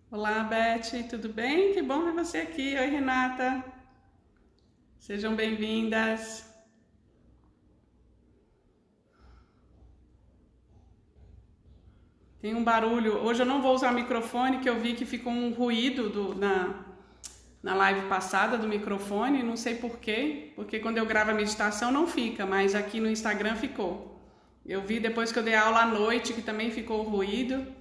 Olá, Beth, tudo bem? Que bom ver você aqui. Oi, Renata. Sejam bem-vindas. Tem um barulho. Hoje eu não vou usar o microfone, que eu vi que ficou um ruído na live passada do microfone. Não sei por quê, porque quando eu gravo a meditação não fica, mas aqui no Instagram ficou. Eu vi depois que eu dei aula à noite que também ficou ruído.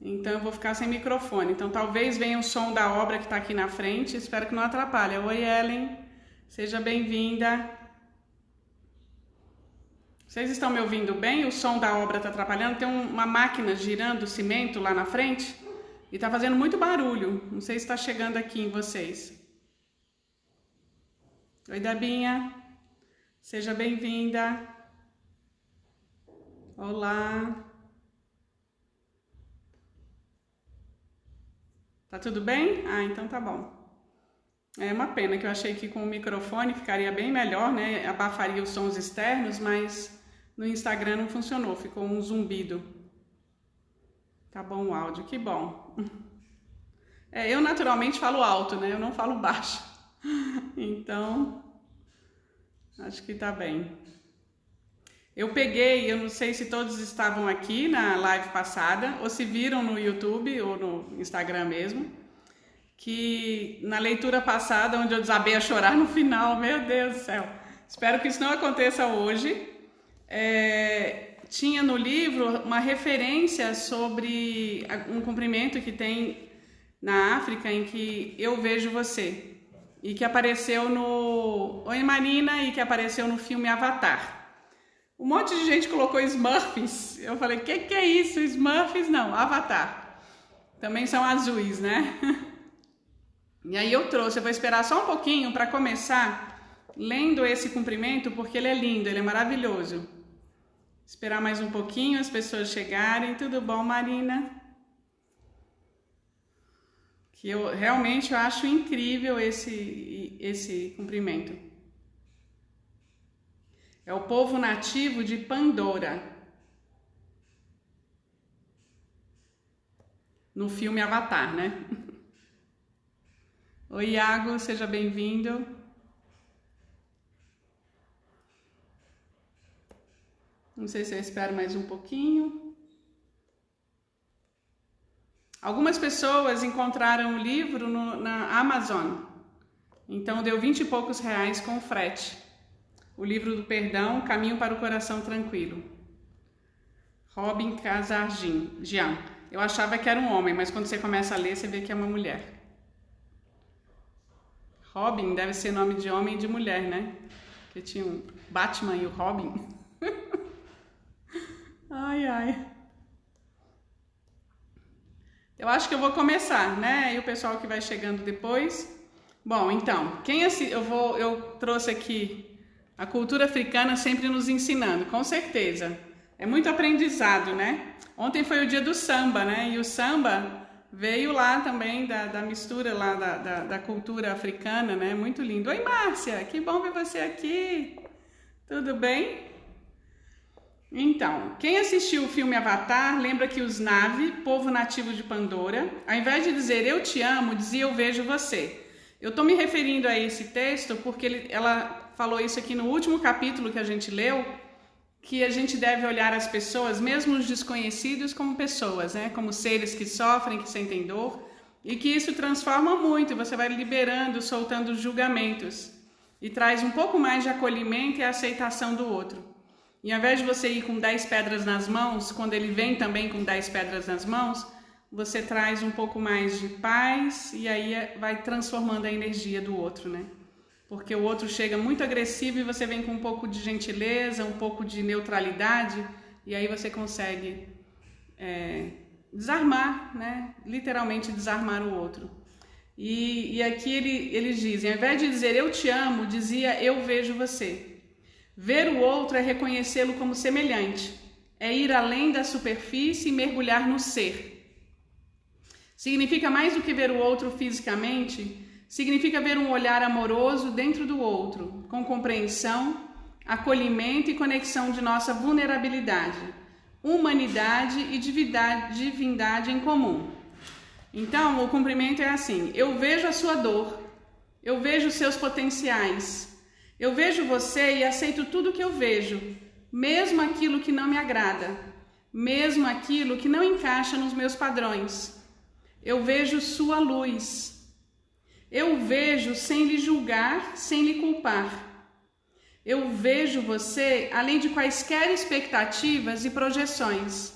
Então eu vou ficar sem microfone. Então talvez venha o som da obra que está aqui na frente. Espero que não atrapalhe. Oi, Ellen. Seja bem-vinda. Vocês estão me ouvindo bem? O som da obra está atrapalhando? Tem uma máquina girando cimento lá na frente e está fazendo muito barulho. Não sei se está chegando aqui em vocês. Oi, Debinha. Seja bem-vinda. Olá. Tá tudo bem? Ah, então tá bom. É uma pena que eu achei que com o microfone ficaria bem melhor, né? Abafaria os sons externos, mas no Instagram não funcionou, ficou um zumbido. Tá bom o áudio, que bom. Eu naturalmente falo alto, né? Eu não falo baixo. Então, acho que tá bem. Eu não sei se todos estavam aqui na live passada, ou se viram no YouTube ou no Instagram mesmo, que na leitura passada, onde eu desabei a chorar no final, meu Deus do céu, espero que isso não aconteça hoje, tinha no livro uma referência sobre um cumprimento que tem na África em que eu vejo você, e que apareceu no... Oi, Marina, e que apareceu no filme Avatar. Um monte de gente colocou Smurfs. Eu falei, que é isso? Smurfs não, Avatar. Também são azuis, né? E aí eu trouxe, eu vou esperar só um pouquinho para começar lendo esse cumprimento, porque ele é lindo, ele é maravilhoso. Esperar mais um pouquinho as pessoas chegarem. Tudo bom, Marina? Que eu realmente acho incrível esse cumprimento. É o povo nativo de Pandora, no filme Avatar, né? Oi, Iago, seja bem-vindo. Não sei se eu espero mais um pouquinho. Algumas pessoas encontraram o livro na Amazon, então deu 20 e poucos reais com frete. O livro do perdão, Caminho para o Coração Tranquilo. Robin Casarjian. Eu achava que era um homem, mas quando você começa a ler, você vê que é uma mulher. Robin deve ser nome de homem e de mulher, né? Porque tinha o Batman e o Robin. Ai, ai. Eu acho que eu vou começar, né? E o pessoal que vai chegando depois. Bom, então, eu trouxe aqui a cultura africana sempre nos ensinando, com certeza. É muito aprendizado, né? Ontem foi o dia do samba, né? E o samba veio lá também da mistura lá da cultura africana, né? Muito lindo. Oi, Márcia, que bom ver você aqui. Tudo bem? Então, quem assistiu o filme Avatar, lembra que os Na'vi, povo nativo de Pandora, ao invés de dizer eu te amo, dizia eu vejo você. Eu estou me referindo a esse texto porque ela falou isso aqui no último capítulo que a gente leu, que a gente deve olhar as pessoas, mesmo os desconhecidos, como pessoas, né? Como seres que sofrem, que sentem dor, e que isso transforma muito, você vai liberando, soltando os julgamentos, e traz um pouco mais de acolhimento e aceitação do outro. E ao invés de você ir com 10 pedras nas mãos, quando ele vem também com 10 pedras nas mãos, você traz um pouco mais de paz e aí vai transformando a energia do outro, né? Porque o outro chega muito agressivo e você vem com um pouco de gentileza, um pouco de neutralidade e aí você consegue desarmar, né? Literalmente desarmar o outro. E aqui eles dizem, ao invés de dizer eu te amo, dizia eu vejo você. Ver o outro é reconhecê-lo como semelhante, é ir além da superfície e mergulhar no ser. Significa mais do que ver o outro fisicamente, significa ver um olhar amoroso dentro do outro, com compreensão, acolhimento e conexão de nossa vulnerabilidade, humanidade e divindade em comum. Então, o cumprimento é assim: eu vejo a sua dor, eu vejo os seus potenciais, eu vejo você e aceito tudo que eu vejo, mesmo aquilo que não me agrada, mesmo aquilo que não encaixa nos meus padrões. Eu vejo sua luz. Eu vejo sem lhe julgar, sem lhe culpar. Eu vejo você além de quaisquer expectativas e projeções,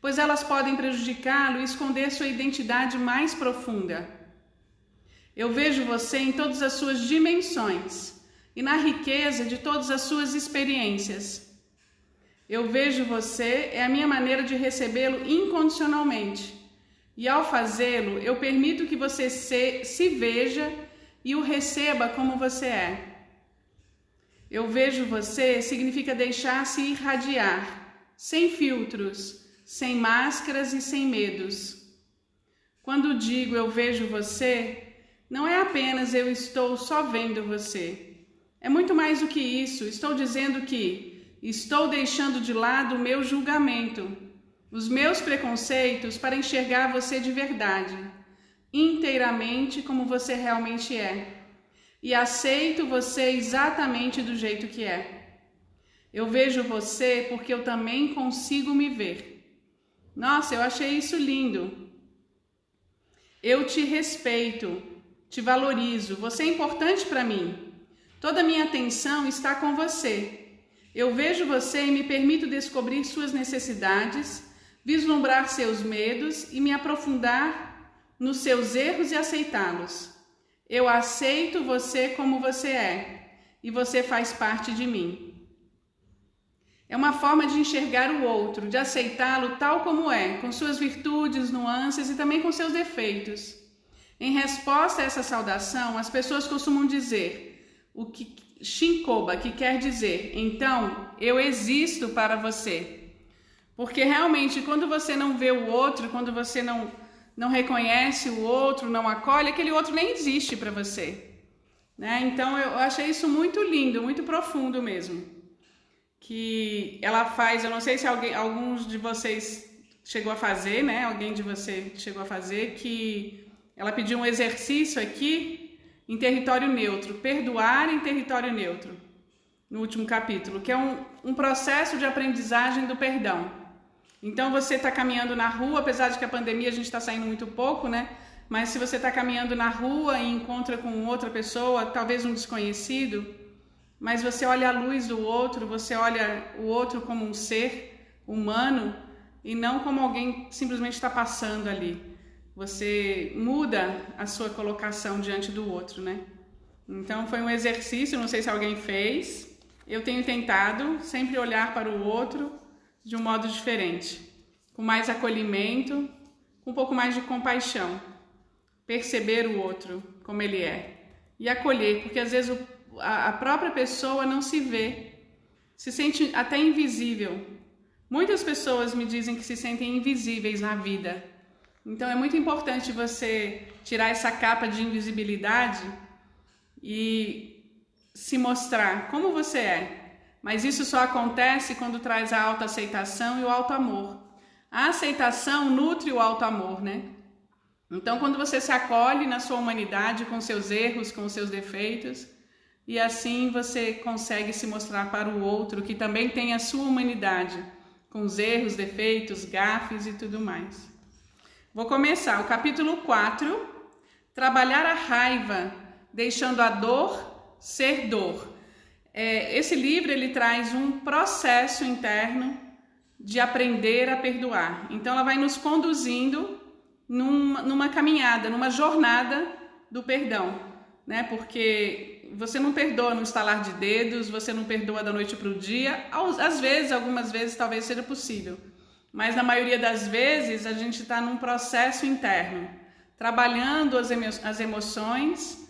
pois elas podem prejudicá-lo e esconder sua identidade mais profunda. Eu vejo você em todas as suas dimensões e na riqueza de todas as suas experiências. Eu vejo você é a minha maneira de recebê-lo incondicionalmente. E ao fazê-lo, eu permito que você se veja e o receba como você é. Eu vejo você significa deixar-se irradiar, sem filtros, sem máscaras e sem medos. Quando digo eu vejo você, não é apenas eu estou só vendo você. É muito mais do que isso. Estou dizendo que estou deixando de lado o meu julgamento, os meus preconceitos para enxergar você de verdade, inteiramente como você realmente é. E aceito você exatamente do jeito que é. Eu vejo você porque eu também consigo me ver. Nossa, eu achei isso lindo. Eu te respeito, te valorizo, você é importante para mim. Toda a minha atenção está com você. Eu vejo você e me permito descobrir suas necessidades, vislumbrar seus medos e me aprofundar nos seus erros e aceitá-los. Eu aceito você como você é e você faz parte de mim. É uma forma de enxergar o outro, de aceitá-lo tal como é, com suas virtudes, nuances e também com seus defeitos. Em resposta a essa saudação, as pessoas costumam dizer o que Shinkoba, que quer dizer, então, eu existo para você. Porque realmente, quando você não vê o outro, quando você não reconhece o outro, não acolhe, aquele outro nem existe para você. Né? Então, eu achei isso muito lindo, muito profundo mesmo. Que ela faz, eu não sei se alguns de vocês chegou a fazer, né? Alguém de você chegou a fazer, que ela pediu um exercício aqui em território neutro, perdoar em território neutro, no último capítulo, que é um processo de aprendizagem do perdão. Então você está caminhando na rua, apesar de que a pandemia a gente está saindo muito pouco, né? Mas se você está caminhando na rua e encontra com outra pessoa, talvez um desconhecido, mas você olha a luz do outro, você olha o outro como um ser humano e não como alguém que simplesmente está passando ali. Você muda a sua colocação diante do outro, né? Então foi um exercício, não sei se alguém fez. Eu tenho tentado sempre olhar para o outro de um modo diferente, com mais acolhimento, com um pouco mais de compaixão, perceber o outro como ele é e acolher, porque às vezes a própria pessoa não se vê, se sente até invisível. Muitas pessoas me dizem que se sentem invisíveis na vida, então é muito importante você tirar essa capa de invisibilidade e se mostrar como você é. Mas isso só acontece quando traz a autoaceitação e o autoamor. A aceitação nutre o autoamor, né? Então, quando você se acolhe na sua humanidade, com seus erros, com seus defeitos, e assim você consegue se mostrar para o outro, que também tem a sua humanidade, com os erros, defeitos, gafes e tudo mais. Vou começar o capítulo 4, trabalhar a raiva, deixando a dor ser dor. Esse livro ele traz um processo interno de aprender a perdoar. Então ela vai nos conduzindo numa caminhada, numa jornada do perdão, né? Porque você não perdoa no estalar de dedos, você não perdoa da noite para o dia. Às vezes, algumas vezes talvez seja possível, mas na maioria das vezes a gente está num processo interno, trabalhando as emoções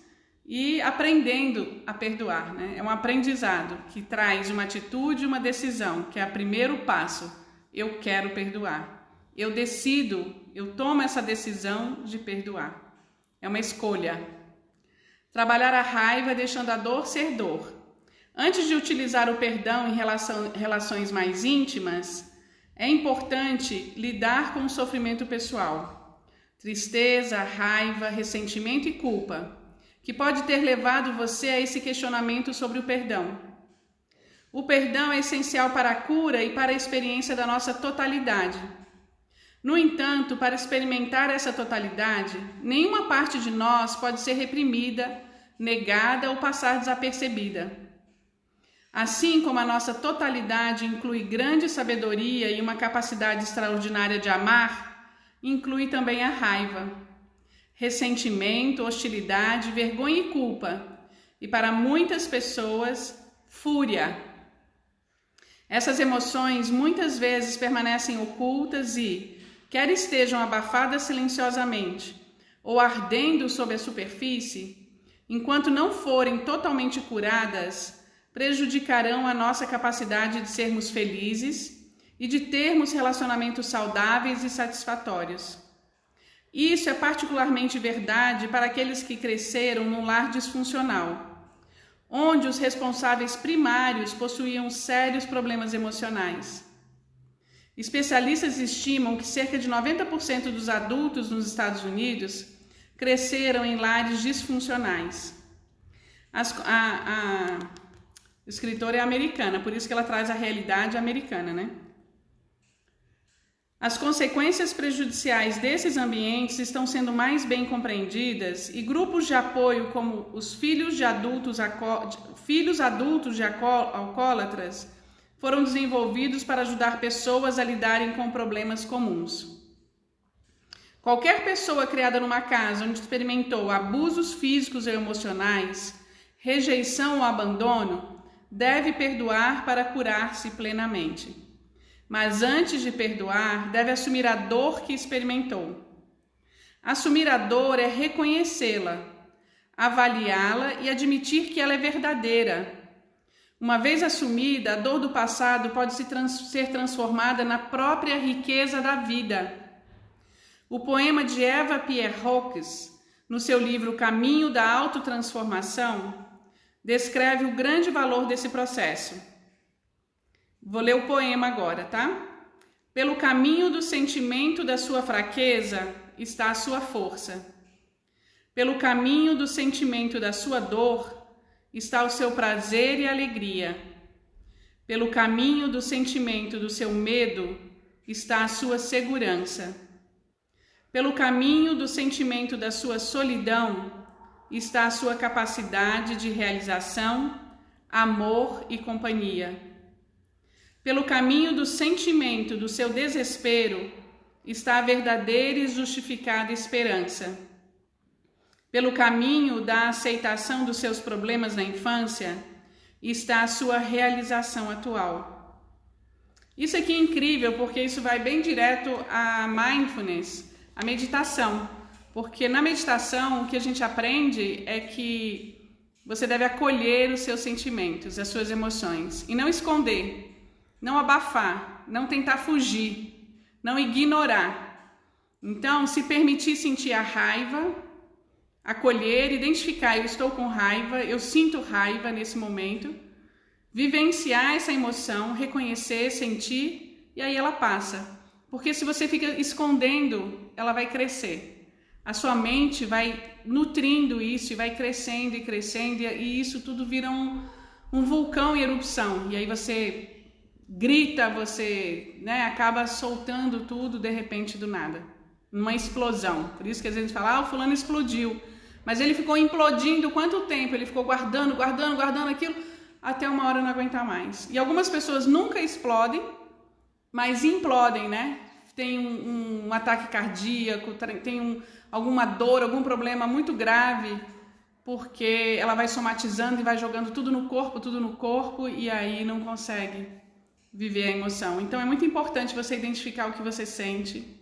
e aprendendo a perdoar, né? É um aprendizado que traz uma atitude e uma decisão, que é o primeiro passo. Eu quero perdoar. Eu decido, eu tomo essa decisão de perdoar. É uma escolha. Trabalhar a raiva deixando a dor ser dor. Antes de utilizar o perdão em relações mais íntimas, é importante lidar com o sofrimento pessoal. tristeza, raiva, ressentimento e culpa, que pode ter levado você a esse questionamento sobre o perdão. O perdão é essencial para a cura e para a experiência da nossa totalidade. No entanto, para experimentar essa totalidade, nenhuma parte de nós pode ser reprimida, negada ou passar desapercebida. Assim como a nossa totalidade inclui grande sabedoria e uma capacidade extraordinária de amar, inclui também a raiva, ressentimento, hostilidade, vergonha e culpa, e para muitas pessoas, fúria. Essas emoções muitas vezes permanecem ocultas e, quer estejam abafadas silenciosamente ou ardendo sob a superfície, enquanto não forem totalmente curadas, prejudicarão a nossa capacidade de sermos felizes e de termos relacionamentos saudáveis e satisfatórios. Isso é particularmente verdade para aqueles que cresceram num lar disfuncional, onde os responsáveis primários possuíam sérios problemas emocionais. Especialistas estimam que cerca de 90% dos adultos nos Estados Unidos cresceram em lares disfuncionais. A escritora é americana, por isso que ela traz a realidade americana, né? As consequências prejudiciais desses ambientes estão sendo mais bem compreendidas e grupos de apoio como os filhos adultos de alcoólatras foram desenvolvidos para ajudar pessoas a lidarem com problemas comuns. Qualquer pessoa criada numa casa onde experimentou abusos físicos e emocionais, rejeição ou abandono, deve perdoar para curar-se plenamente. Mas antes de perdoar, deve assumir a dor que experimentou. Assumir a dor é reconhecê-la, avaliá-la e admitir que ela é verdadeira. Uma vez assumida, a dor do passado pode ser transformada na própria riqueza da vida. O poema de Eva Pierre Hawkes, no seu livro Caminho da Autotransformação, descreve o grande valor desse processo. Vou ler o poema agora, tá? Pelo caminho do sentimento da sua fraqueza está a sua força. Pelo caminho do sentimento da sua dor está o seu prazer e alegria. Pelo caminho do sentimento do seu medo está a sua segurança. Pelo caminho do sentimento da sua solidão está a sua capacidade de realização, amor e companhia. Pelo caminho do sentimento do seu desespero está a verdadeira e justificada esperança. Pelo caminho da aceitação dos seus problemas na infância está a sua realização atual. Isso aqui é incrível porque isso vai bem direto à mindfulness, à meditação. Porque na meditação o que a gente aprende é que você deve acolher os seus sentimentos, as suas emoções e não esconder. Não abafar, não tentar fugir, não ignorar. Então, se permitir sentir a raiva, acolher, identificar, eu estou com raiva, eu sinto raiva nesse momento, vivenciar essa emoção, reconhecer, sentir, e aí ela passa. Porque se você fica escondendo, ela vai crescer. A sua mente vai nutrindo isso e vai crescendo e crescendo, e isso tudo vira um vulcão em erupção. E aí você grita, você acaba soltando tudo de repente do nada, numa explosão. Por isso que às vezes a gente fala, o fulano explodiu, mas ele ficou implodindo quanto tempo? Ele ficou guardando aquilo até uma hora não aguentar mais. E algumas pessoas nunca explodem, mas implodem, né? Tem um ataque cardíaco, tem alguma dor, algum problema muito grave, porque ela vai somatizando e vai jogando tudo no corpo, e aí não consegue viver a emoção. Então é muito importante você identificar o que você sente,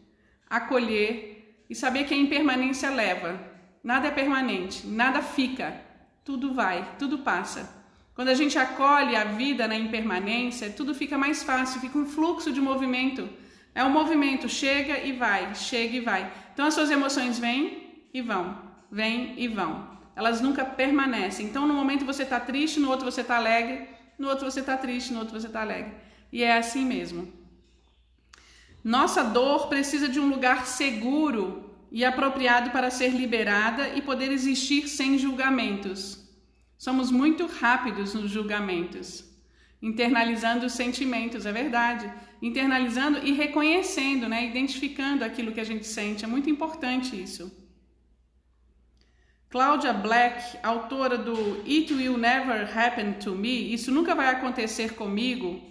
acolher e saber que a impermanência leva. Nada é permanente, nada fica, tudo vai, tudo passa. Quando a gente acolhe a vida na impermanência, tudo fica mais fácil, fica um fluxo de movimento. É um movimento, chega e vai, chega e vai. Então as suas emoções vêm e vão, vêm e vão. Elas nunca permanecem. Então no momento você está triste, no outro você está alegre, no outro você está triste, no outro você está alegre. E é assim mesmo. Nossa dor precisa de um lugar seguro e apropriado para ser liberada e poder existir sem julgamentos. Somos muito rápidos nos julgamentos, internalizando os sentimentos, é verdade. Internalizando e reconhecendo, né? Identificando aquilo que a gente sente. É muito importante isso. Claudia Black, autora do It Will Never Happen to Me, Isso Nunca Vai Acontecer Comigo,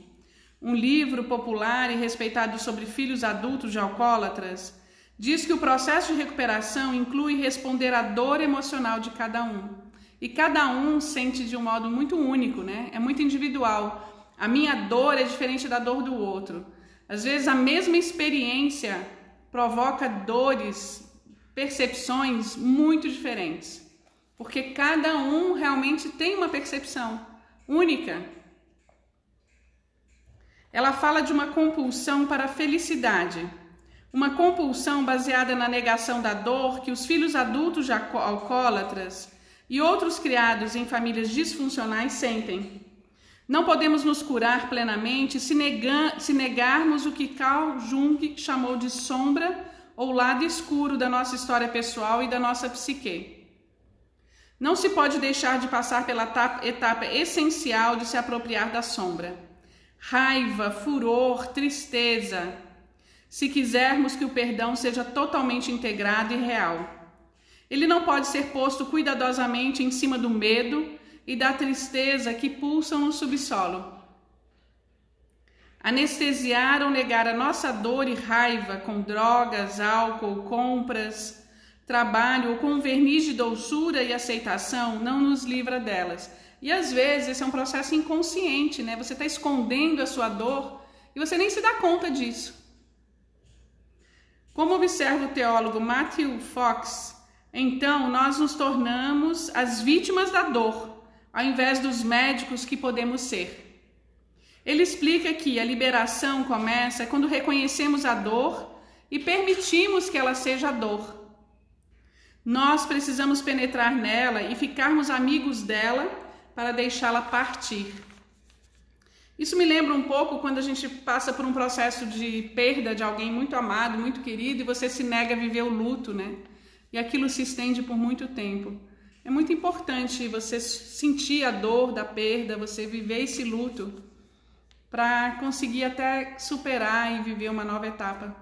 um livro popular e respeitado sobre filhos adultos de alcoólatras, diz que o processo de recuperação inclui responder à dor emocional de cada um. E cada um sente de um modo muito único, né? É muito individual. A minha dor é diferente da dor do outro. Às vezes a mesma experiência provoca dores, percepções muito diferentes. Porque cada um realmente tem uma percepção única. Ela fala de uma compulsão para a felicidade. Uma compulsão baseada na negação da dor que os filhos adultos de alcoólatras e outros criados em famílias disfuncionais sentem. Não podemos nos curar plenamente se negarmos o que Carl Jung chamou de sombra ou lado escuro da nossa história pessoal e da nossa psique. Não se pode deixar de passar pela etapa essencial de se apropriar da sombra. Raiva, furor, tristeza, se quisermos que o perdão seja totalmente integrado e real. Ele não pode ser posto cuidadosamente em cima do medo e da tristeza que pulsam no subsolo. Anestesiar ou negar a nossa dor e raiva com drogas, álcool, compras, trabalho ou com um verniz de doçura e aceitação não nos livra delas. E às vezes esse é um processo inconsciente, né? Você está escondendo a sua dor e você nem se dá conta disso. Como observa o teólogo Matthew Fox, então nós nos tornamos as vítimas da dor, ao invés dos médicos que podemos ser. Ele explica que a liberação começa quando reconhecemos a dor e permitimos que ela seja dor. Nós precisamos penetrar nela e ficarmos amigos dela para deixá-la partir. Isso me lembra um pouco quando a gente passa por um processo de perda de alguém muito amado, muito querido, e você se nega a viver o luto, né? E aquilo se estende por muito tempo. É muito importante você sentir a dor da perda, você viver esse luto, para conseguir até superar e viver uma nova etapa.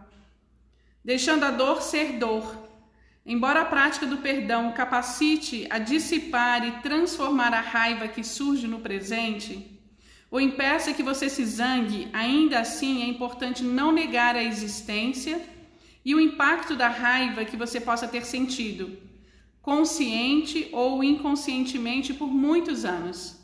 Deixando a dor ser dor. Embora a prática do perdão capacite a dissipar e transformar a raiva que surge no presente, ou impeça que você se zangue, ainda assim é importante não negar a existência e o impacto da raiva que você possa ter sentido, consciente ou inconscientemente por muitos anos.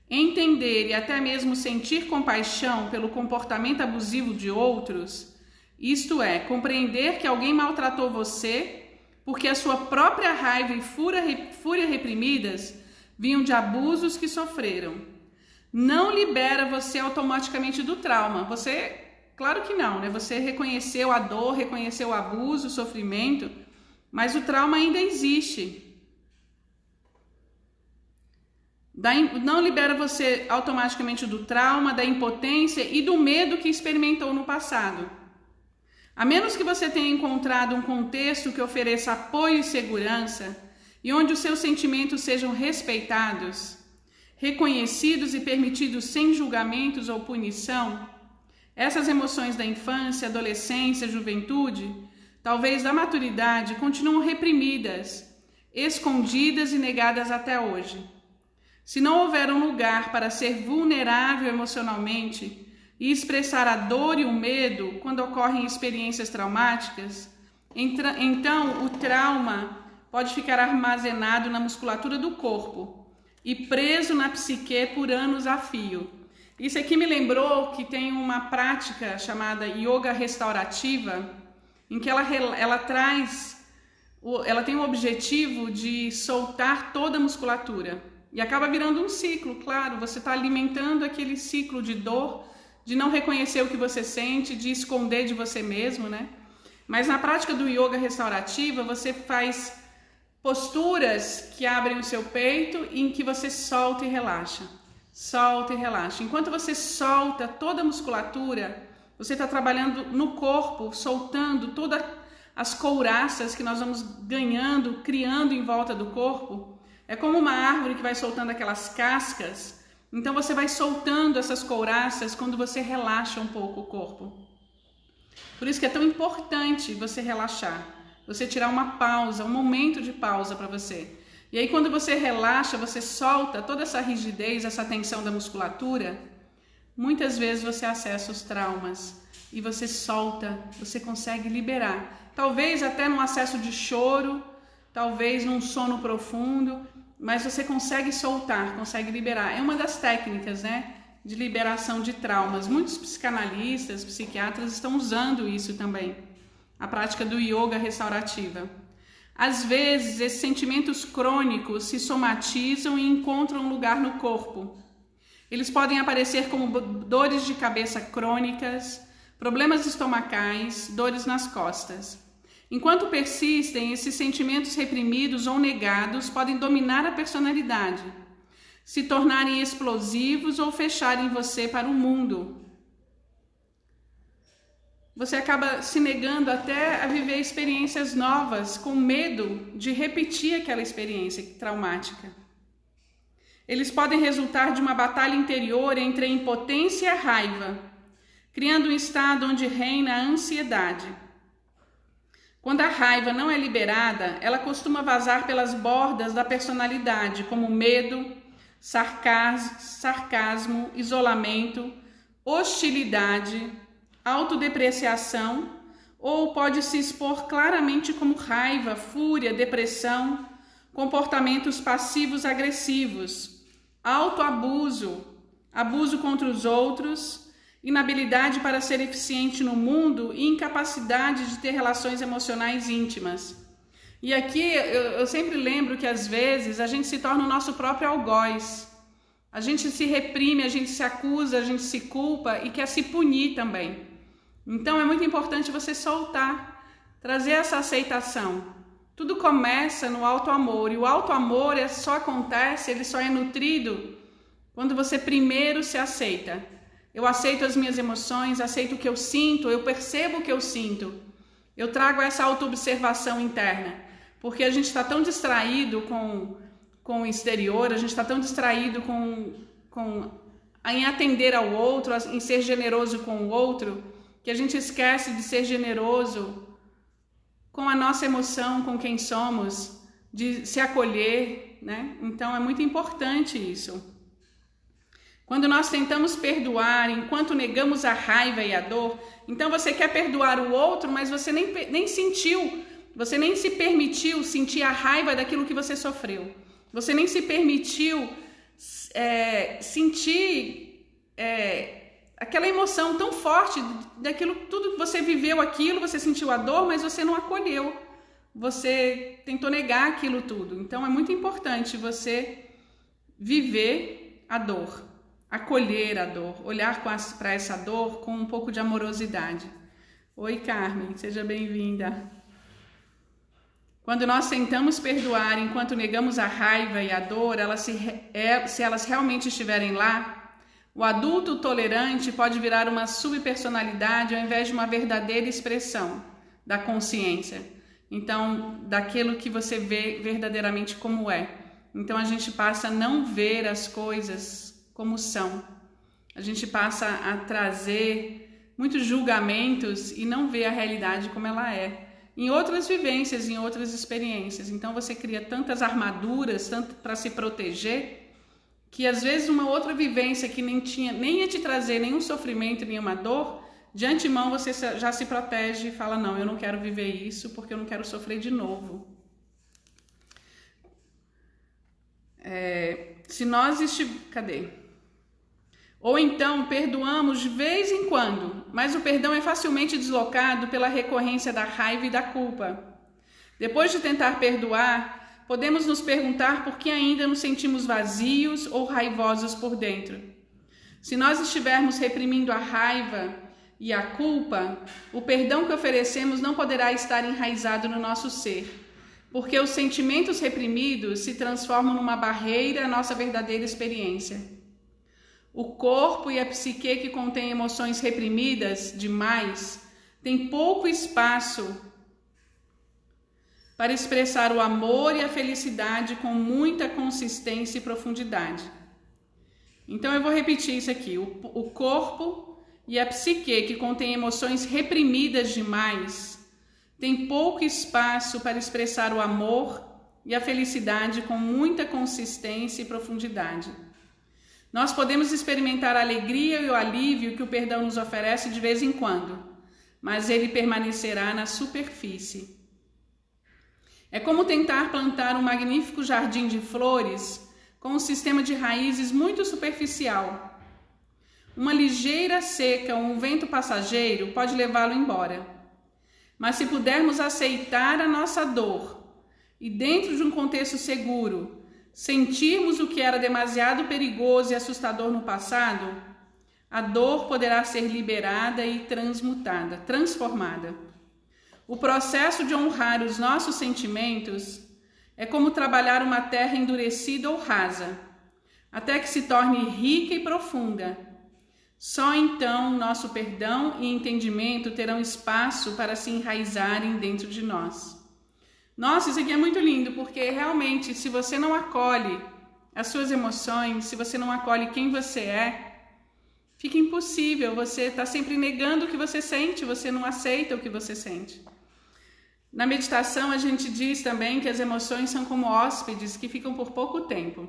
Entender e até mesmo sentir compaixão pelo comportamento abusivo de outros, isto é, compreender que alguém maltratou você porque a sua própria raiva e fúria reprimidas vinham de abusos que sofreram. Não libera você automaticamente do trauma. Você, claro que não, né? Você reconheceu a dor, reconheceu o abuso, o sofrimento, mas o trauma ainda existe. Não libera você automaticamente do trauma, da impotência e do medo que experimentou no passado. A menos que você tenha encontrado um contexto que ofereça apoio e segurança e onde os seus sentimentos sejam respeitados, reconhecidos e permitidos sem julgamentos ou punição, essas emoções da infância, adolescência, juventude, talvez da maturidade, continuam reprimidas, escondidas e negadas até hoje. Se não houver um lugar para ser vulnerável emocionalmente e expressar a dor e o medo quando ocorrem experiências traumáticas, então o trauma pode ficar armazenado na musculatura do corpo e preso na psique por anos a fio. Isso aqui me lembrou que tem uma prática chamada yoga restaurativa, em que ela tem o objetivo de soltar toda a musculatura. E acaba virando um ciclo, claro, você está alimentando aquele ciclo de dor, de não reconhecer o que você sente, de esconder de você mesmo, né? Mas na prática do yoga restaurativa, você faz posturas que abrem o seu peito e em que você solta e relaxa. Solta e relaxa. Enquanto você solta toda a musculatura, você está trabalhando no corpo, soltando toda as couraças que nós vamos ganhando, criando em volta do corpo. É como uma árvore que vai soltando aquelas cascas. Então você vai soltando essas couraças quando você relaxa um pouco o corpo. Por isso que é tão importante você relaxar, você tirar uma pausa, um momento de pausa para você. E aí quando você relaxa, você solta toda essa rigidez, essa tensão da musculatura, muitas vezes você acessa os traumas e você solta, você consegue liberar. Talvez até num acesso de choro, talvez num sono profundo, mas você consegue soltar, consegue liberar. É uma das técnicas, né, de liberação de traumas. Muitos psicanalistas, psiquiatras estão usando isso também, a prática do yoga restaurativa. Às vezes, esses sentimentos crônicos se somatizam e encontram lugar no corpo. Eles podem aparecer como dores de cabeça crônicas, problemas estomacais, dores nas costas. Enquanto persistem, esses sentimentos reprimidos ou negados podem dominar a personalidade, se tornarem explosivos ou fecharem você para o mundo. Você acaba se negando até a viver experiências novas, com medo de repetir aquela experiência traumática. Eles podem resultar de uma batalha interior entre a impotência e a raiva, criando um estado onde reina a ansiedade. Quando a raiva não é liberada, ela costuma vazar pelas bordas da personalidade, como medo, sarcasmo, isolamento, hostilidade, autodepreciação, ou pode se expor claramente como raiva, fúria, depressão, comportamentos passivos agressivos, autoabuso, abuso contra os outros, inabilidade para ser eficiente no mundo e incapacidade de ter relações emocionais íntimas. E aqui eu sempre lembro que às vezes a gente se torna o nosso próprio algoz. A gente se reprime, a gente se acusa, a gente se culpa e quer se punir também. Então é muito importante você soltar, trazer essa aceitação. Tudo começa no autoamor, e o autoamor só acontece, ele só é nutrido quando você primeiro se aceita. Eu aceito as minhas emoções, aceito o que eu sinto, eu percebo o que eu sinto. Eu trago essa autoobservação interna, porque a gente está tão distraído com o exterior, a gente está tão distraído em atender ao outro, em ser generoso com o outro, que a gente esquece de ser generoso com a nossa emoção, com quem somos, de se acolher, né? Então é muito importante isso. Quando nós tentamos perdoar enquanto negamos a raiva e a dor, então você quer perdoar o outro, mas você nem sentiu, você nem se permitiu sentir a raiva daquilo que você sofreu. Você nem se permitiu sentir aquela emoção tão forte daquilo, tudo que você viveu aquilo, você sentiu a dor, mas você não acolheu. Você tentou negar aquilo tudo. Então é muito importante você viver a dor, acolher a dor, olhar para essa dor com um pouco de amorosidade. Oi, Carmen, seja bem-vinda. Quando nós tentamos perdoar enquanto negamos a raiva e a dor, se elas realmente estiverem lá, o adulto tolerante pode virar uma subpersonalidade ao invés de uma verdadeira expressão da consciência. Então, daquilo que você vê verdadeiramente como é. Então, a gente passa a não ver as coisas como são. A gente passa a trazer muitos julgamentos e não ver a realidade como ela é. Em outras vivências, em outras experiências. Então, você cria tantas armaduras, tanto para se proteger, que às vezes uma outra vivência que nem ia te trazer nenhum sofrimento, nenhuma dor, de antemão você já se protege e fala, não, eu não quero viver isso porque eu não quero sofrer de novo. Cadê? Ou então perdoamos de vez em quando, mas o perdão é facilmente deslocado pela recorrência da raiva e da culpa. Depois de tentar perdoar, podemos nos perguntar por que ainda nos sentimos vazios ou raivosos por dentro. Se nós estivermos reprimindo a raiva e a culpa, o perdão que oferecemos não poderá estar enraizado no nosso ser, porque os sentimentos reprimidos se transformam numa barreira à nossa verdadeira experiência. O corpo e a psique que contém emoções reprimidas demais têm pouco espaço para expressar o amor e a felicidade com muita consistência e profundidade. Então eu vou repetir isso aqui. O corpo e a psique que contém emoções reprimidas demais tem pouco espaço para expressar o amor e a felicidade com muita consistência e profundidade. Nós podemos experimentar a alegria e o alívio que o perdão nos oferece de vez em quando, mas ele permanecerá na superfície. É como tentar plantar um magnífico jardim de flores com um sistema de raízes muito superficial. Uma ligeira seca ou um vento passageiro pode levá-lo embora. Mas se pudermos aceitar a nossa dor e, dentro de um contexto seguro, sentirmos o que era demasiado perigoso e assustador no passado, a dor poderá ser liberada e transformada. O processo de honrar os nossos sentimentos é como trabalhar uma terra endurecida ou rasa, até que se torne rica e profunda. Só então nosso perdão e entendimento terão espaço para se enraizarem dentro de nós. Nossa, isso aqui é muito lindo, porque realmente, se você não acolhe as suas emoções, se você não acolhe quem você é, fica impossível, você está sempre negando o que você sente, você não aceita o que você sente. Na meditação a gente diz também que as emoções são como hóspedes que ficam por pouco tempo.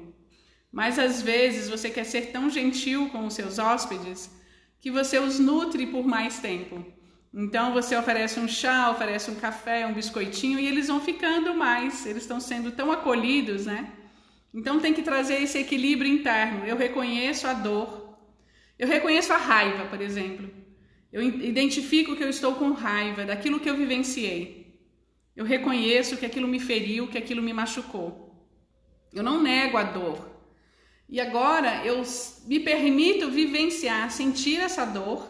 Mas às vezes você quer ser tão gentil com os seus hóspedes que você os nutre por mais tempo. Então você oferece um chá, oferece um café, um biscoitinho e eles vão ficando mais, eles estão sendo tão acolhidos, né? Então tem que trazer esse equilíbrio interno. Eu reconheço a dor, eu reconheço a raiva, por exemplo. Eu identifico que eu estou com raiva daquilo que eu vivenciei. Eu reconheço que aquilo me feriu, que aquilo me machucou. Eu não nego a dor. E agora eu me permito vivenciar, sentir essa dor,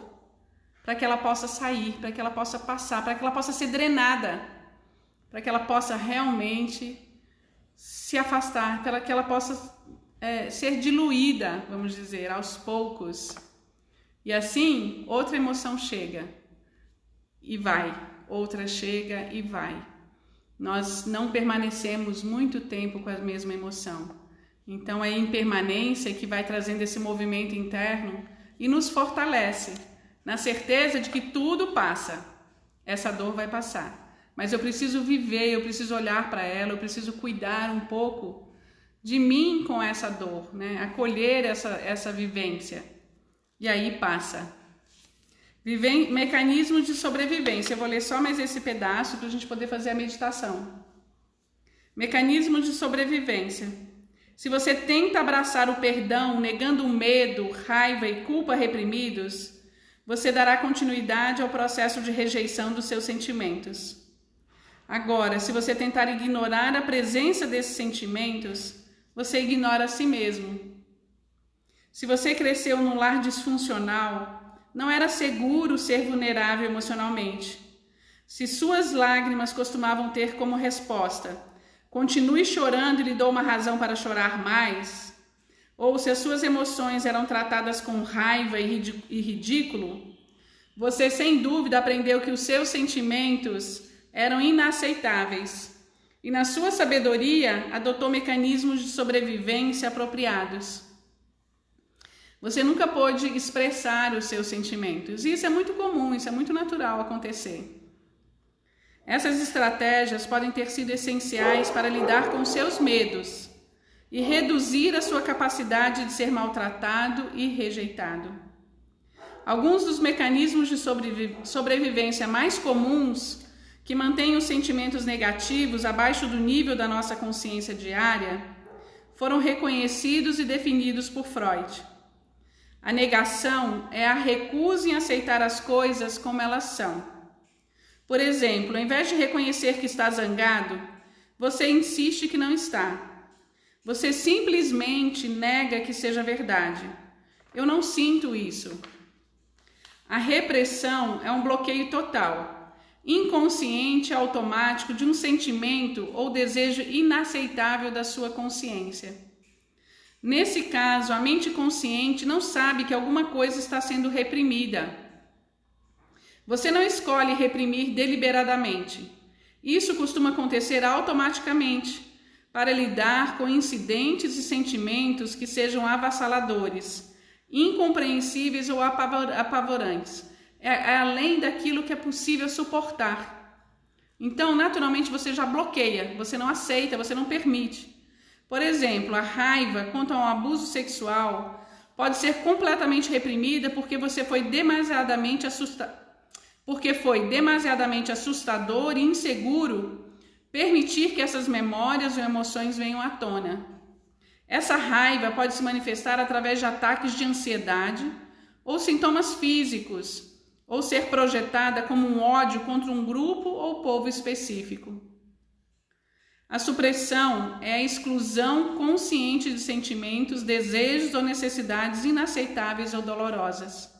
para que ela possa sair, para que ela possa passar, para que ela possa ser drenada, para que ela possa realmente se afastar, para que ela possa ser diluída, vamos dizer, aos poucos. E assim, outra emoção chega e vai, outra chega e vai. Nós não permanecemos muito tempo com a mesma emoção. Então é a impermanência que vai trazendo esse movimento interno e nos fortalece, na certeza de que tudo passa. Essa dor vai passar. Mas eu preciso viver, eu preciso olhar para ela, eu preciso cuidar um pouco de mim com essa dor, né? Acolher essa vivência. E aí passa. Mecanismos de sobrevivência. Eu vou ler só mais esse pedaço para a gente poder fazer a meditação. Mecanismos de sobrevivência. Se você tenta abraçar o perdão, negando o medo, raiva e culpa reprimidos, você dará continuidade ao processo de rejeição dos seus sentimentos. Agora, se você tentar ignorar a presença desses sentimentos, você ignora a si mesmo. Se você cresceu num lar disfuncional, não era seguro ser vulnerável emocionalmente. Se suas lágrimas costumavam ter como resposta: continue chorando e lhe dou uma razão para chorar mais, ou se as suas emoções eram tratadas com raiva e ridículo, você sem dúvida aprendeu que os seus sentimentos eram inaceitáveis e, na sua sabedoria, adotou mecanismos de sobrevivência apropriados. Você nunca pôde expressar os seus sentimentos, e isso é muito comum, isso é muito natural acontecer. Essas estratégias podem ter sido essenciais para lidar com seus medos e reduzir a sua capacidade de ser maltratado e rejeitado. Alguns dos mecanismos de sobrevivência mais comuns que mantêm os sentimentos negativos abaixo do nível da nossa consciência diária foram reconhecidos e definidos por Freud. A negação é a recusa em aceitar as coisas como elas são. Por exemplo, ao invés de reconhecer que está zangado, você insiste que não está. Você simplesmente nega que seja verdade. Eu não sinto isso. A repressão é um bloqueio total, inconsciente e automático de um sentimento ou desejo inaceitável da sua consciência. Nesse caso, a mente consciente não sabe que alguma coisa está sendo reprimida. Você não escolhe reprimir deliberadamente. Isso costuma acontecer automaticamente para lidar com incidentes e sentimentos que sejam avassaladores, incompreensíveis ou apavorantes. É além daquilo que é possível suportar. Então, naturalmente, você já bloqueia, você não aceita, você não permite. Por exemplo, a raiva quanto a um abuso sexual pode ser completamente reprimida porque foi demasiadamente assustador e inseguro permitir que essas memórias ou emoções venham à tona. Essa raiva pode se manifestar através de ataques de ansiedade ou sintomas físicos, ou ser projetada como um ódio contra um grupo ou povo específico. A supressão é a exclusão consciente de sentimentos, desejos ou necessidades inaceitáveis ou dolorosas.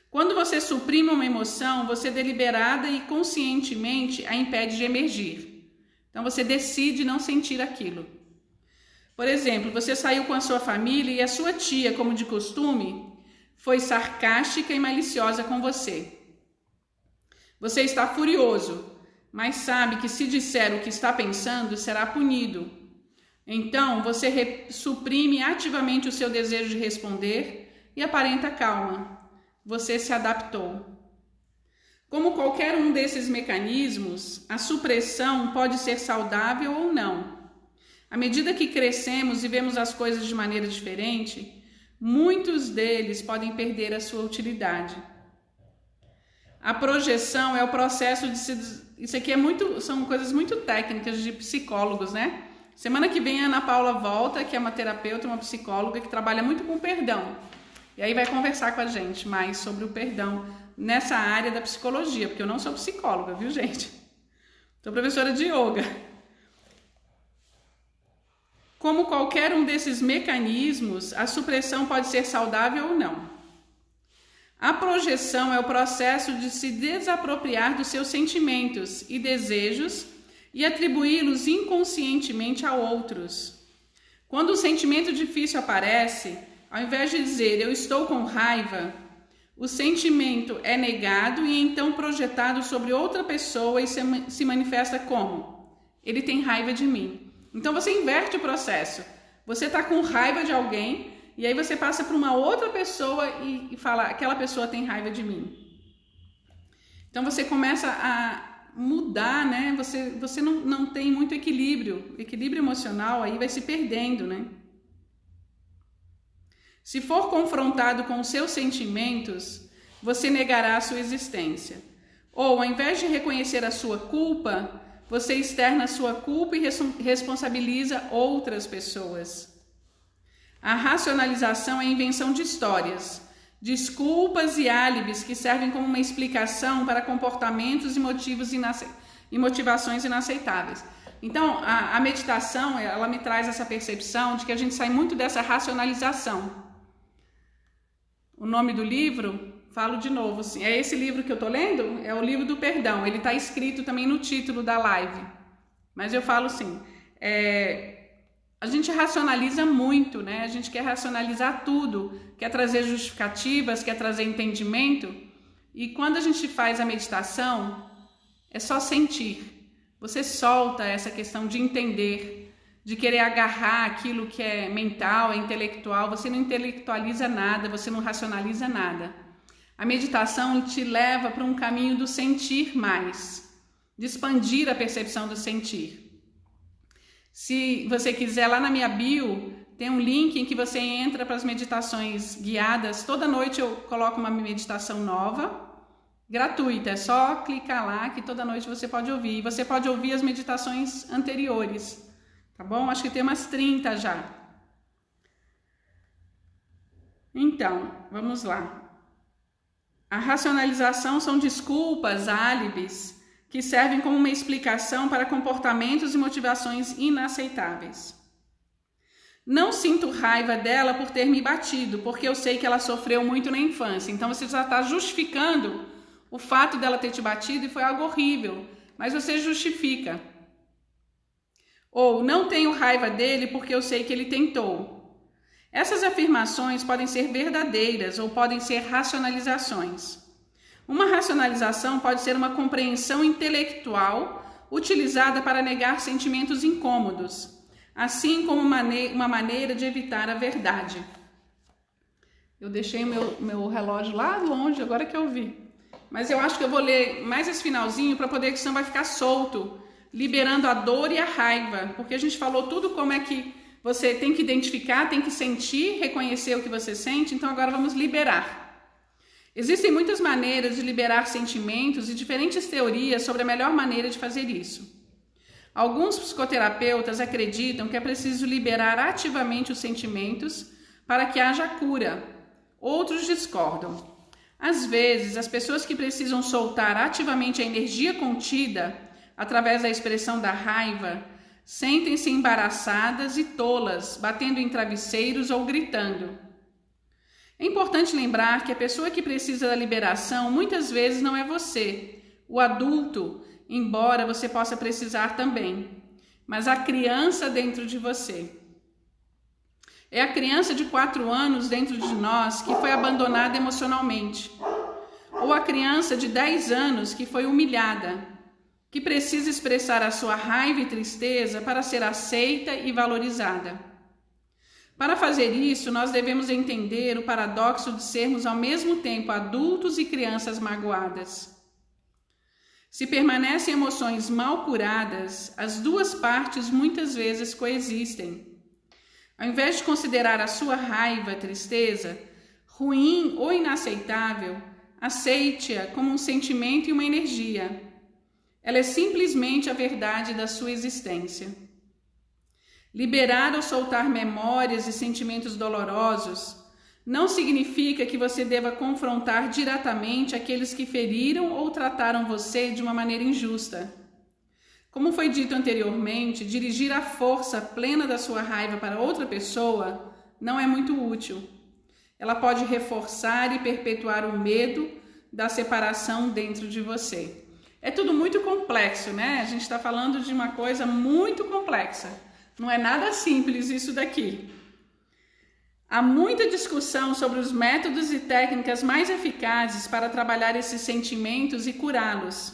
Quando você suprime uma emoção, você deliberada e conscientemente a impede de emergir. Então você decide não sentir aquilo. Por exemplo, você saiu com a sua família e a sua tia, como de costume, foi sarcástica e maliciosa com você. Você está furioso, mas sabe que se disser o que está pensando, será punido. Então, você suprime ativamente o seu desejo de responder e aparenta calma. Você se adaptou. Como qualquer um desses mecanismos, a supressão pode ser saudável ou não. À medida que crescemos e vemos as coisas de maneira diferente, muitos deles podem perder a sua utilidade. A projeção é o processo de se... Isso aqui são coisas muito técnicas de psicólogos, né? Semana que vem a Ana Paula volta, que é uma terapeuta, uma psicóloga que trabalha muito com perdão. E aí vai conversar com a gente mais sobre o perdão nessa área da psicologia, porque eu não sou psicóloga, viu, gente? Sou professora de yoga. Como qualquer um desses mecanismos, a supressão pode ser saudável ou não. A projeção é o processo de se desapropriar dos seus sentimentos e desejos e atribuí-los inconscientemente a outros. Quando um sentimento difícil aparece, ao invés de dizer eu estou com raiva, o sentimento é negado e então projetado sobre outra pessoa e se manifesta como: ele tem raiva de mim. Então você inverte o processo. Você está com raiva de alguém e aí você passa para uma outra pessoa e fala: aquela pessoa tem raiva de mim. Então você começa a mudar, né? Você não tem muito equilíbrio. O equilíbrio emocional aí vai se perdendo, né? Se for confrontado com os seus sentimentos, você negará a sua existência. Ou, ao invés de reconhecer a sua culpa, você externa a sua culpa e responsabiliza outras pessoas. A racionalização é a invenção de histórias, desculpas e álibis que servem como uma explicação para comportamentos e motivações inaceitáveis. Então, a meditação, ela me traz essa percepção de que a gente sai muito dessa racionalização. O nome do livro, falo de novo, assim, é esse livro que eu estou lendo? É o livro do perdão. Ele está escrito também no título da live. Mas eu falo assim, a gente racionaliza muito, né? A gente quer racionalizar tudo, quer trazer justificativas, quer trazer entendimento. E quando a gente faz a meditação, é só sentir. Você solta essa questão de entender, de querer agarrar aquilo que é mental, é intelectual. Você não intelectualiza nada, você não racionaliza nada. A meditação te leva para um caminho do sentir mais, de expandir a percepção do sentir. Se você quiser, lá na minha bio, tem um link em que você entra para as meditações guiadas. Toda noite eu coloco uma meditação nova, gratuita. É só clicar lá que toda noite você pode ouvir. E você pode ouvir as meditações anteriores, tá bom? Acho que tem umas 30 já. Então, vamos lá. A racionalização são desculpas, álibis, que servem como uma explicação para comportamentos e motivações inaceitáveis. Não sinto raiva dela por ter me batido, porque eu sei que ela sofreu muito na infância. Então você já está justificando o fato dela ter te batido e foi algo horrível, mas você justifica. Ou não tenho raiva dele porque eu sei que ele tentou. Essas afirmações podem ser verdadeiras ou podem ser racionalizações. Uma racionalização pode ser uma compreensão intelectual utilizada para negar sentimentos incômodos, assim como uma maneira de evitar a verdade. Eu deixei meu relógio lá longe, agora que eu vi. Mas eu acho que eu vou ler mais esse finalzinho para poder, que senão vai ficar solto, liberando a dor e a raiva, porque a gente falou tudo como é que você tem que identificar, tem que sentir, reconhecer o que você sente, então agora vamos liberar. Existem muitas maneiras de liberar sentimentos e diferentes teorias sobre a melhor maneira de fazer isso. Alguns psicoterapeutas acreditam que é preciso liberar ativamente os sentimentos para que haja cura. Outros discordam. Às vezes, as pessoas que precisam soltar ativamente a energia contida através da expressão da raiva sentem-se embaraçadas e tolas, batendo em travesseiros ou gritando. É importante lembrar que a pessoa que precisa da liberação muitas vezes não é você, o adulto, embora você possa precisar também, mas a criança dentro de você. É a criança de 4 anos dentro de nós que foi abandonada emocionalmente, ou a criança de 10 anos que foi humilhada, que precisa expressar a sua raiva e tristeza para ser aceita e valorizada. Para fazer isso, nós devemos entender o paradoxo de sermos ao mesmo tempo adultos e crianças magoadas. Se permanecem emoções mal curadas, as duas partes muitas vezes coexistem. Ao invés de considerar a sua raiva, tristeza, ruim ou inaceitável, aceite-a como um sentimento e uma energia. Ela é simplesmente a verdade da sua existência. Liberar ou soltar memórias e sentimentos dolorosos não significa que você deva confrontar diretamente aqueles que feriram ou trataram você de uma maneira injusta. Como foi dito anteriormente, dirigir a força plena da sua raiva para outra pessoa não é muito útil. Ela pode reforçar e perpetuar o medo da separação dentro de você. É tudo muito complexo, né? A gente está falando de uma coisa muito complexa. Não é nada simples isso daqui. Há muita discussão sobre os métodos e técnicas mais eficazes para trabalhar esses sentimentos e curá-los.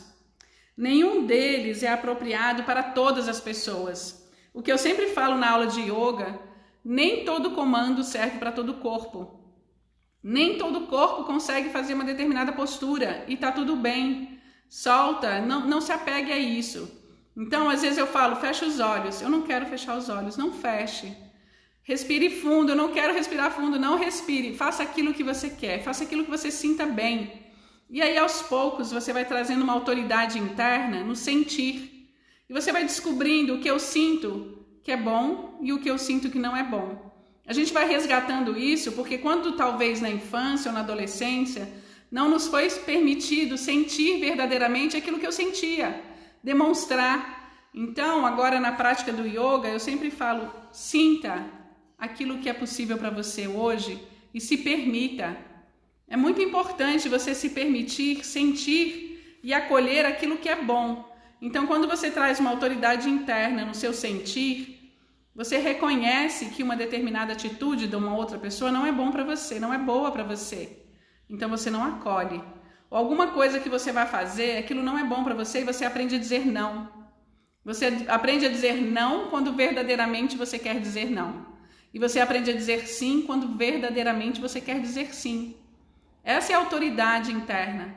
Nenhum deles é apropriado para todas as pessoas. O que eu sempre falo na aula de yoga, nem todo comando serve para todo o corpo. Nem todo corpo consegue fazer uma determinada postura e tá tudo bem. Solta, não se apegue a isso. Então, às vezes eu falo, fecha os olhos. Eu não quero fechar os olhos, não feche. Respire fundo, eu não quero respirar fundo, não respire. Faça aquilo que você quer, faça aquilo que você sinta bem. E aí, aos poucos, você vai trazendo uma autoridade interna no sentir. E você vai descobrindo o que eu sinto que é bom e o que eu sinto que não é bom. A gente vai resgatando isso porque quando talvez na infância ou na adolescência não nos foi permitido sentir verdadeiramente aquilo que eu sentia, demonstrar. Então, agora na prática do yoga, eu sempre falo, sinta aquilo que é possível para você hoje e se permita. É muito importante você se permitir sentir e acolher aquilo que é bom. Então, quando você traz uma autoridade interna no seu sentir, você reconhece que uma determinada atitude de uma outra pessoa não é bom para você, não é boa para você. Então, você não acolhe. Ou alguma coisa que você vai fazer, aquilo não é bom para você e você aprende a dizer não. Você aprende a dizer não quando verdadeiramente você quer dizer não. E você aprende a dizer sim quando verdadeiramente você quer dizer sim. Essa é a autoridade interna,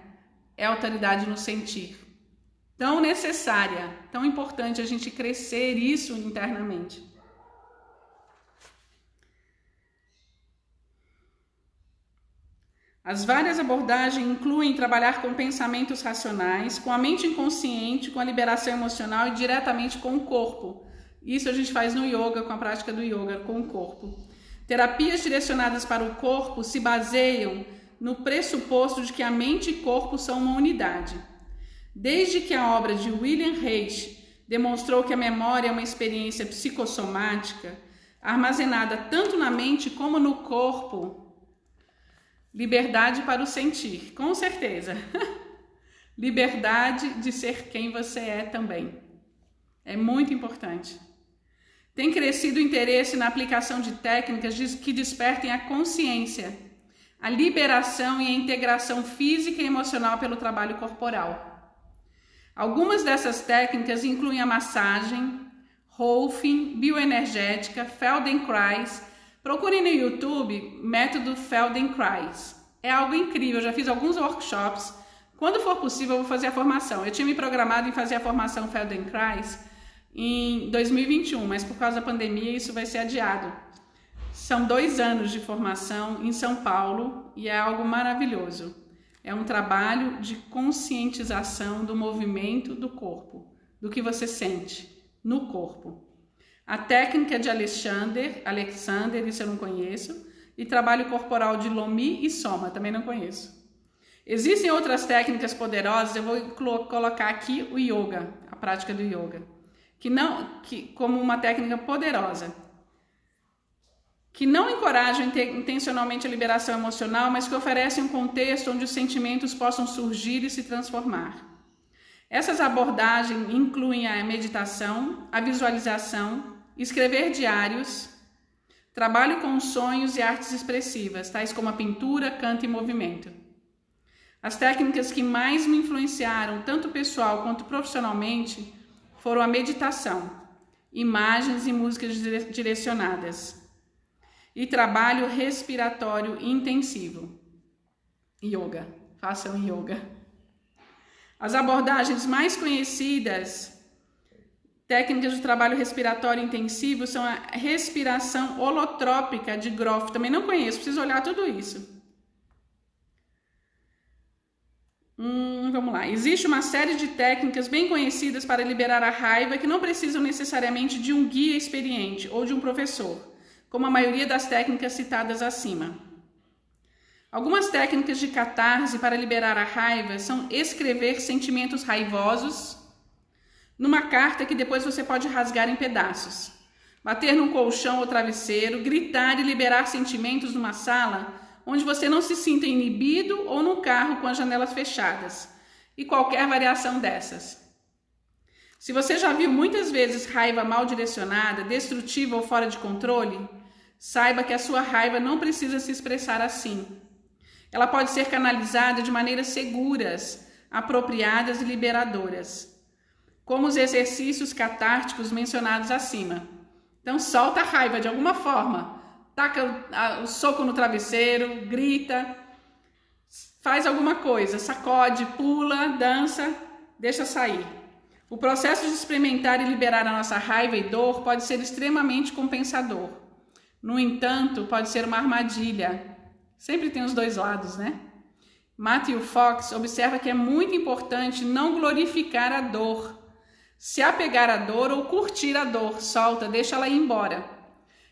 é a autoridade no sentir. Tão necessária, tão importante a gente crescer isso internamente. As várias abordagens incluem trabalhar com pensamentos racionais, com a mente inconsciente, com a liberação emocional e diretamente com o corpo. Isso a gente faz no yoga, com a prática do yoga, com o corpo. Terapias direcionadas para o corpo se baseiam no pressuposto de que a mente e corpo são uma unidade. Desde que a obra de William Reich demonstrou que a memória é uma experiência psicossomática, armazenada tanto na mente como no corpo, liberdade para o sentir, com certeza. Liberdade de ser quem você é também. É muito importante. Tem crescido o interesse na aplicação de técnicas que despertem a consciência, a liberação e a integração física e emocional pelo trabalho corporal. Algumas dessas técnicas incluem a massagem, Rolfing, bioenergética, Feldenkrais. Procurem no YouTube método Feldenkrais. É algo incrível, eu já fiz alguns workshops. Quando for possível, eu vou fazer a formação. Eu tinha me programado em fazer a formação Feldenkrais em 2021, mas por causa da pandemia isso vai ser adiado. São 2 anos de formação em São Paulo e é algo maravilhoso. É um trabalho de conscientização do movimento do corpo, do que você sente no corpo. A técnica de Alexander, isso eu não conheço, e trabalho corporal de Lomi e Soma, também não conheço. Existem outras técnicas poderosas, eu vou colocar aqui o yoga, a prática do yoga, como uma técnica poderosa, que não encorajam intencionalmente a liberação emocional, mas que oferecem um contexto onde os sentimentos possam surgir e se transformar. Essas abordagens incluem a meditação, a visualização, escrever diários, trabalho com sonhos e artes expressivas, tais como a pintura, canto e movimento. As técnicas que mais me influenciaram, tanto pessoal quanto profissionalmente, foram a meditação, imagens e músicas direcionadas e trabalho respiratório intensivo. Yoga, façam yoga. As abordagens mais conhecidas, técnicas de trabalho respiratório intensivo, são a respiração holotrópica de Grof. Também não conheço, preciso olhar tudo isso. Vamos lá. Existe uma série de técnicas bem conhecidas para liberar a raiva que não precisam necessariamente de um guia experiente ou de um professor, como a maioria das técnicas citadas acima. Algumas técnicas de catarse para liberar a raiva são escrever sentimentos raivosos numa carta que depois você pode rasgar em pedaços, bater num colchão ou travesseiro, gritar e liberar sentimentos numa sala onde você não se sinta inibido ou num carro com as janelas fechadas, e qualquer variação dessas. Se você já viu muitas vezes raiva mal direcionada, destrutiva ou fora de controle, saiba que a sua raiva não precisa se expressar assim. Ela pode ser canalizada de maneiras seguras, apropriadas e liberadoras, como os exercícios catárticos mencionados acima. Então, solta a raiva de alguma forma. Taca o soco no travesseiro, grita, faz alguma coisa, sacode, pula, dança, deixa sair. O processo de experimentar e liberar a nossa raiva e dor pode ser extremamente compensador. No entanto, pode ser uma armadilha. Sempre tem os dois lados, né? Matthew Fox observa que é muito importante não glorificar a dor, se apegar à dor ou curtir a dor, solta, deixa ela ir embora.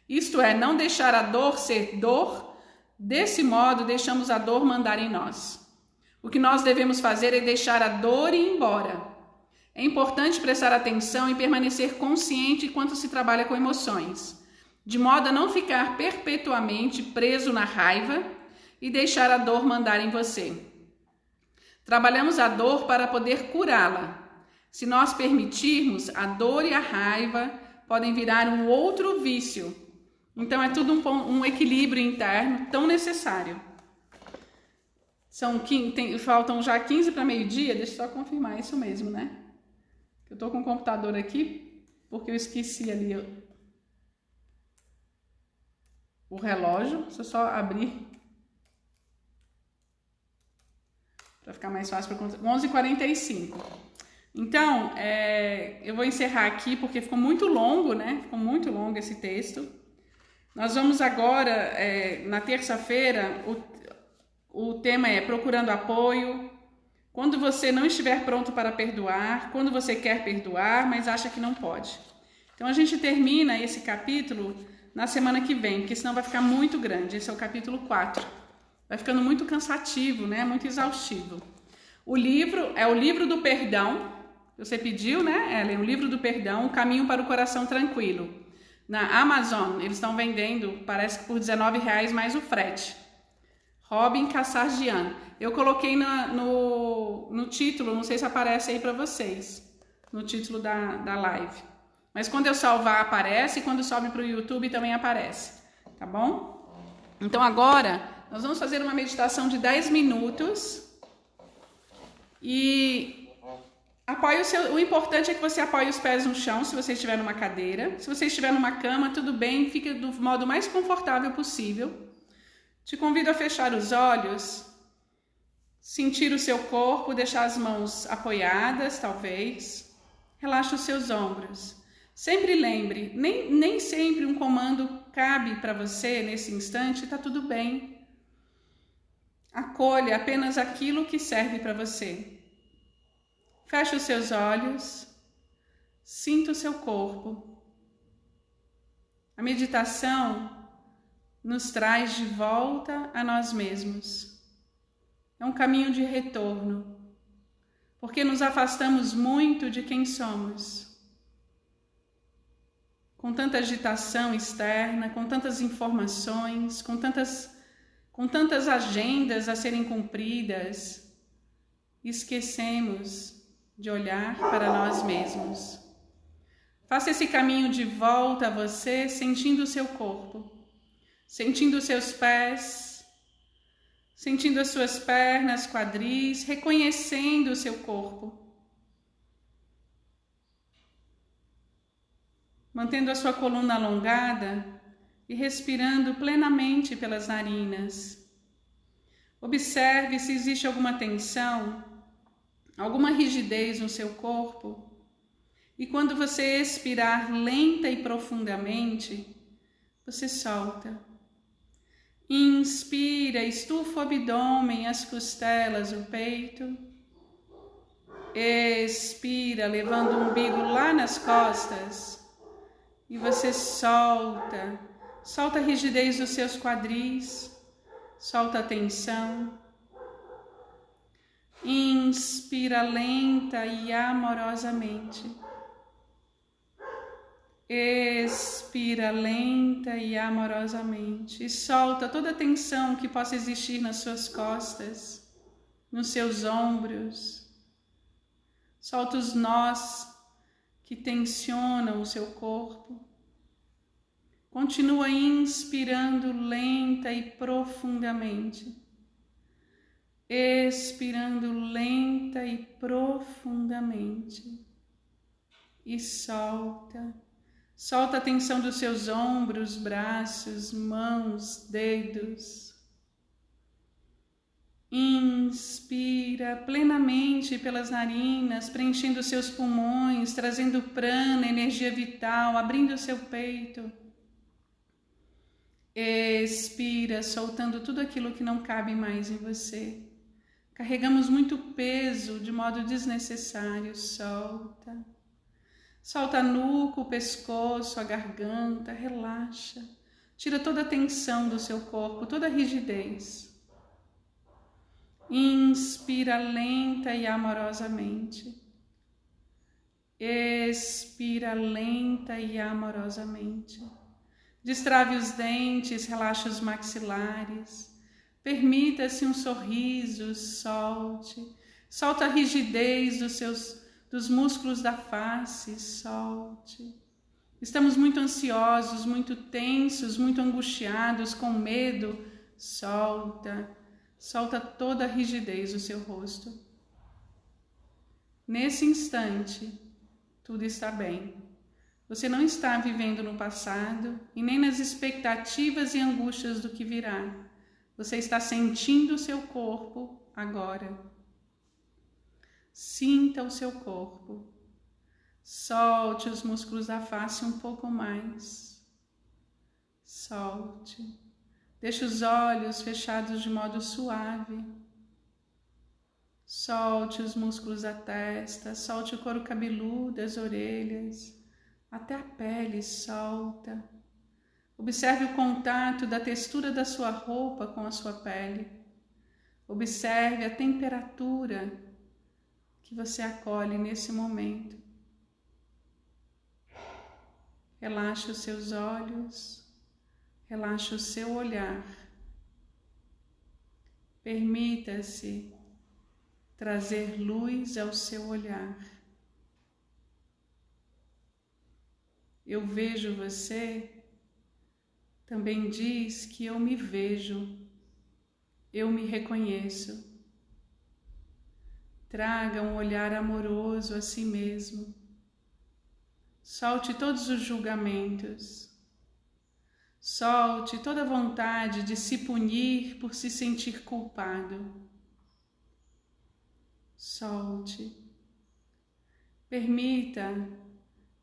Isto é, não deixar a dor ser dor, desse modo deixamos a dor mandar em nós. O que nós devemos fazer é deixar a dor ir embora. É importante prestar atenção e permanecer consciente enquanto se trabalha com emoções, de modo a não ficar perpetuamente preso na raiva e deixar a dor mandar em você. Trabalhamos a dor para poder curá-la. Se nós permitirmos, a dor e a raiva podem virar um outro vício. Então é tudo um equilíbrio interno tão necessário. Faltam já 15 para meio-dia, deixa eu só confirmar isso mesmo, né? Eu tô com o computador aqui, porque eu esqueci ali o relógio. Deixa eu só abrir para ficar mais fácil para 11h45. Então, eu vou encerrar aqui porque ficou muito longo, né? Ficou muito longo esse texto. Nós vamos agora, na terça-feira, o tema é procurando apoio, quando você não estiver pronto para perdoar, quando você quer perdoar, mas acha que não pode. Então, a gente termina esse capítulo na semana que vem, porque senão vai ficar muito grande. Esse é o capítulo 4. Vai ficando muito cansativo, né? Muito exaustivo. O livro é o Livro do Perdão. Você pediu, né, Ellen? O Livro do Perdão, O Caminho para o Coração Tranquilo. Na Amazon, eles estão vendendo, parece que por R$19 mais o frete. Robin Kassarjian. Eu coloquei no título, não sei se aparece aí para vocês, no título da live. Mas quando eu salvar aparece e quando sobe para o YouTube também aparece, tá bom? Então agora nós vamos fazer uma meditação de 10 minutos e O importante é que você apoie os pés no chão, se você estiver numa cadeira. Se você estiver numa cama, tudo bem, fica do modo mais confortável possível. Te convido a fechar os olhos, sentir o seu corpo, deixar as mãos apoiadas, talvez. Relaxa os seus ombros. Sempre lembre, nem sempre um comando cabe para você nesse instante, está tudo bem. Acolha apenas aquilo que serve para você. Feche os seus olhos, sinta o seu corpo. A meditação nos traz de volta a nós mesmos. É um caminho de retorno, porque nos afastamos muito de quem somos. Com tanta agitação externa, com tantas informações, com tantas agendas a serem cumpridas, esquecemos de olhar para nós mesmos. Faça esse caminho de volta a você, sentindo o seu corpo, sentindo os seus pés, sentindo as suas pernas, quadris, reconhecendo o seu corpo. Mantendo a sua coluna alongada e respirando plenamente pelas narinas. Observe se existe alguma tensão, alguma rigidez no seu corpo, e quando você expirar lenta e profundamente, você solta. Inspira, estufa o abdômen, as costelas, o peito. Expira, levando o umbigo lá nas costas, e você solta a rigidez dos seus quadris, solta a tensão. Inspira lenta e amorosamente. Expira lenta e amorosamente. E solta toda a tensão que possa existir nas suas costas, nos seus ombros. Solta os nós que tensionam o seu corpo. Continua inspirando lenta e profundamente. Expirando lenta e profundamente. E solta a tensão dos seus ombros, braços, mãos, dedos. Inspira plenamente pelas narinas, preenchendo os seus pulmões, trazendo prana, energia vital, abrindo o seu peito. Expira, soltando tudo aquilo que não cabe mais em você. Carregamos muito peso de modo desnecessário. Solta. Solta a nuca, o pescoço, a garganta, relaxa. Tira toda a tensão do seu corpo, toda a rigidez. Inspira lenta e amorosamente. Expira lenta e amorosamente. Destrave os dentes, relaxa os maxilares. Permita-se um sorriso, solte. Solta a rigidez dos músculos da face, solte. Estamos muito ansiosos, muito tensos, muito angustiados, com medo, solta. Solta toda a rigidez do seu rosto. Nesse instante, tudo está bem. Você não está vivendo no passado e nem nas expectativas e angústias do que virá. Você está sentindo o seu corpo agora. Sinta o seu corpo. Solte os músculos da face um pouco mais. Solte. Deixe os olhos fechados de modo suave. Solte os músculos da testa, solte o couro cabeludo, as orelhas, até a pele, solta. Observe o contato da textura da sua roupa com a sua pele. Observe a temperatura que você acolhe nesse momento. Relaxe os seus olhos. Relaxe o seu olhar. Permita-se trazer luz ao seu olhar. Eu vejo você também diz que eu me vejo, eu me reconheço. Traga um olhar amoroso a si mesmo. Solte todos os julgamentos. Solte toda a vontade de se punir por se sentir culpado. Solte. Permita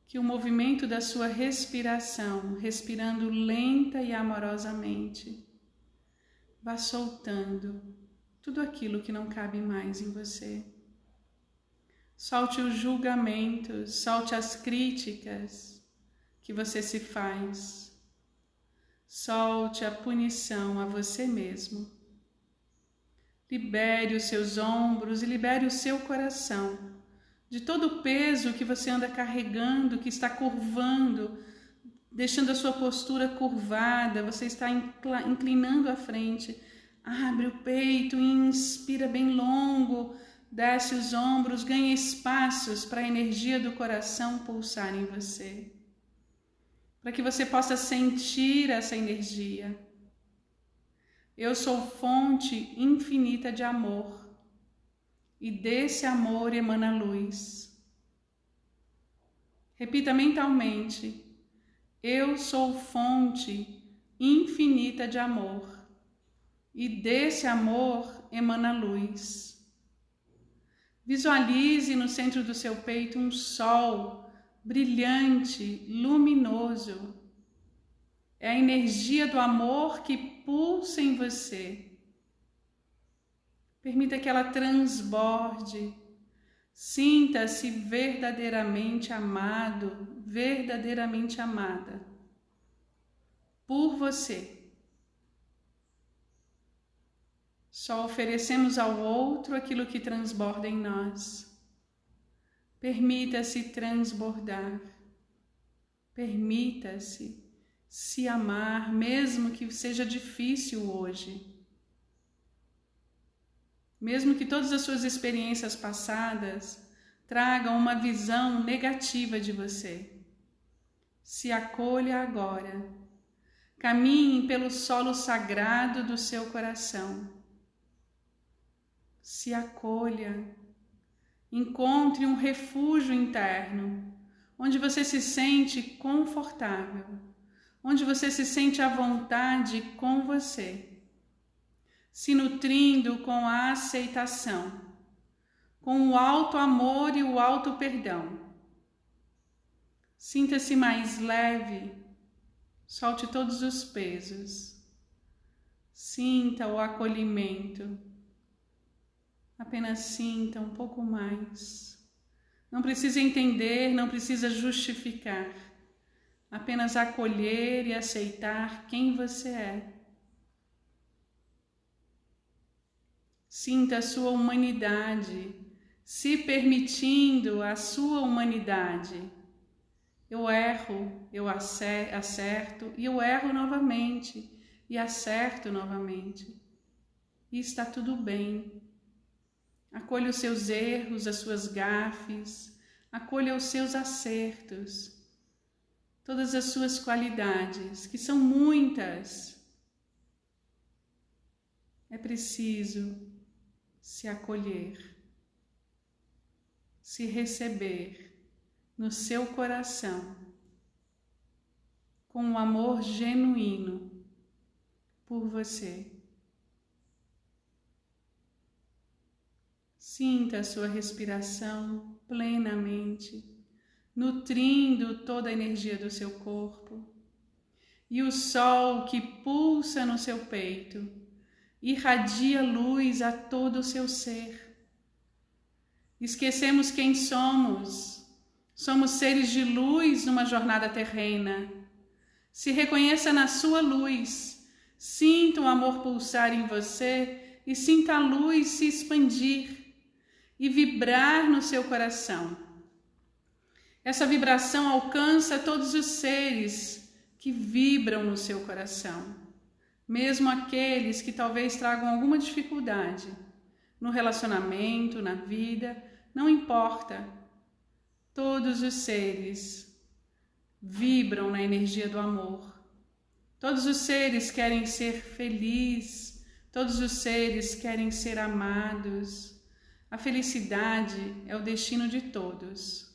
que o movimento da sua respiração, respirando lenta e amorosamente, vá soltando tudo aquilo que não cabe mais em você. Solte os julgamentos, solte as críticas que você se faz. Solte a punição a você mesmo. Libere os seus ombros e libere o seu coração de todo o peso que você anda carregando, que está curvando, deixando a sua postura curvada, você está inclinando a frente. Abre o peito, inspira bem longo, desce os ombros, ganha espaços para a energia do coração pulsar em você, para que você possa sentir essa energia. Eu sou fonte infinita de amor, e desse amor emana luz. Repita mentalmente: eu sou fonte infinita de amor, e desse amor emana luz. Visualize no centro do seu peito um sol brilhante, luminoso. É a energia do amor que pulsa em você. Permita que ela transborde. Sinta-se verdadeiramente amado, verdadeiramente amada por você. Só oferecemos ao outro aquilo que transborda em nós. Permita-se transbordar. Permita-se se amar, mesmo que seja difícil hoje. Mesmo que todas as suas experiências passadas tragam uma visão negativa de você. Se acolha agora. Caminhe pelo solo sagrado do seu coração. Se acolha, encontre um refúgio interno, onde você se sente confortável, onde você se sente à vontade com você, se nutrindo com a aceitação, com o alto amor e o alto perdão. Sinta-se mais leve, solte todos os pesos, sinta o acolhimento. Apenas sinta um pouco mais. Não precisa entender, não precisa justificar. Apenas acolher e aceitar quem você é. Sinta a sua humanidade, se permitindo a sua humanidade. Eu erro, eu acerto e eu erro novamente e acerto novamente. E está tudo bem. Acolha os seus erros, as suas gafes, acolha os seus acertos, todas as suas qualidades, que são muitas. É preciso se acolher, se receber no seu coração, com um amor genuíno por você. Sinta a sua respiração plenamente, nutrindo toda a energia do seu corpo. E o sol que pulsa no seu peito irradia luz a todo o seu ser. Esquecemos quem somos. Somos seres de luz numa jornada terrena. Se reconheça na sua luz. Sinta o amor pulsar em você e sinta a luz se expandir e vibrar no seu coração. Essa vibração alcança todos os seres que vibram no seu coração, mesmo aqueles que talvez tragam alguma dificuldade no relacionamento, na vida, não importa. Todos os seres vibram na energia do amor. Todos os seres querem ser felizes, todos os seres querem ser amados. A felicidade é o destino de todos.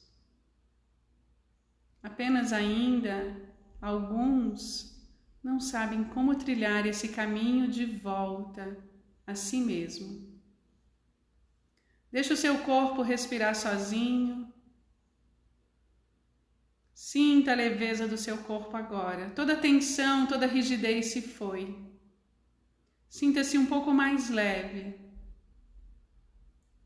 Apenas ainda alguns não sabem como trilhar esse caminho de volta a si mesmo. Deixa o seu corpo respirar sozinho. Sinta a leveza do seu corpo agora. Toda a tensão, toda a rigidez se foi. Sinta-se um pouco mais leve.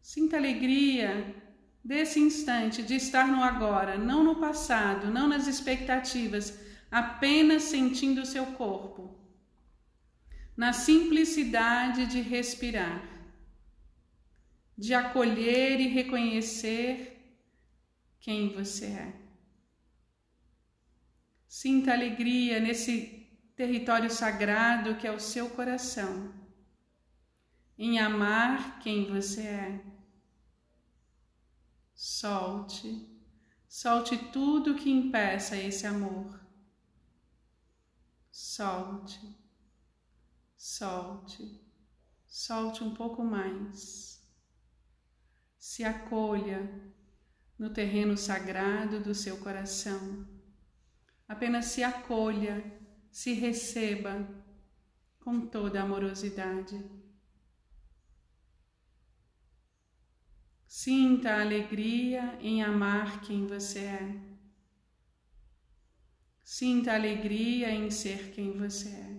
Sinta a alegria desse instante de estar no agora, não no passado, não nas expectativas, apenas sentindo o seu corpo. Na simplicidade de respirar, de acolher e reconhecer quem você é. Sinta alegria nesse território sagrado que é o seu coração, em amar quem você é. Solte tudo que impeça esse amor. Solte um pouco mais. Se acolha no terreno sagrado do seu coração. Apenas se acolha, se receba com toda a amorosidade. Sinta a alegria em amar quem você é. Sinta a alegria em ser quem você é.